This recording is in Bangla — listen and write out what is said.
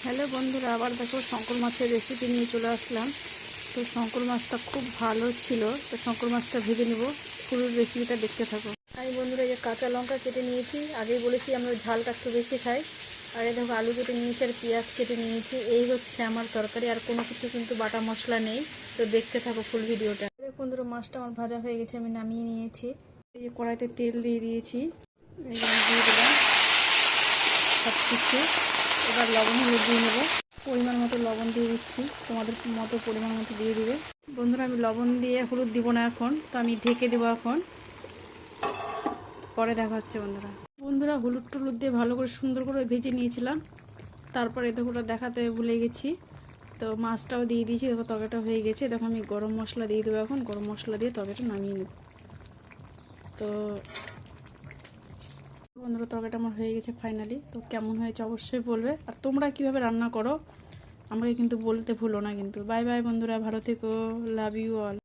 হ্যালো বন্ধুরা, আবার দেখো শঙ্কর মাছের রেসিপি নিয়ে চলে আসলাম। তো শঙ্কর মাছটা খুব ভালো ছিল। তো শঙ্কর মাছটা ভেজে নেব, পুরো রেসিপিটা দেখতে থাকো। আমি বন্ধুরা এই যে কাঁচা লঙ্কা কেটে নিয়েছি, আগেই বলেছি আমরা ঝালটা একটু বেশি খাই। আর এই দেখো আলু কেটে নিয়েছি আর পেঁয়াজ কেটে নিয়েছি। এই হচ্ছে আমার তরকারি, আর কোনো কিছু কিন্তু বাটা মশলা নেই। তো দেখতে থাকো ফুল ভিডিওটা। বন্ধুরা মাছটা আমার ভাজা হয়ে গেছে, আমি নামিয়ে নিয়েছি। এই যে কড়াইতে তেল দিয়ে দিয়েছি, এই যে আমি দিয়ে দিলাম সব কিছু। এবার লবণ হলুদ দিয়ে নেবো, পরিমাণ মতো লবণ দিয়ে দিচ্ছি, তোমাদের মতো পরিমাণ মতো দিয়ে দিবে। বন্ধুরা আমি লবণ দিয়ে হলুদ দিব না এখন, তো আমি ঢেকে দেবো এখন, পরে দেখা হচ্ছে। বন্ধুরা হলুদ টলুদ দিয়ে ভালো করে সুন্দর করে ভেজে নিয়েছিলাম। তারপরে দেখো ওটা দেখাতে ভুলে গেছি, তো মাছটাও দিয়ে দিয়েছি। দেখো তরকারিটা হয়ে গেছে। দেখো আমি গরম মশলা দিয়ে দেবো এখন, গরম মশলা দিয়ে তরকারিটা নামিয়ে নেব। তো বন্ধুরা তরকারিটা আমার হয়ে গেছে ফাইনালি। তো কেমন হয়েছে অবশ্যই বলবে, আর তোমরা কিভাবে রান্না করো আমাকে কিন্তু বলতে ভুলো না কিন্তু। বাই বাই বন্ধুরা, ভালো থেকো, লাভ ইউ অল।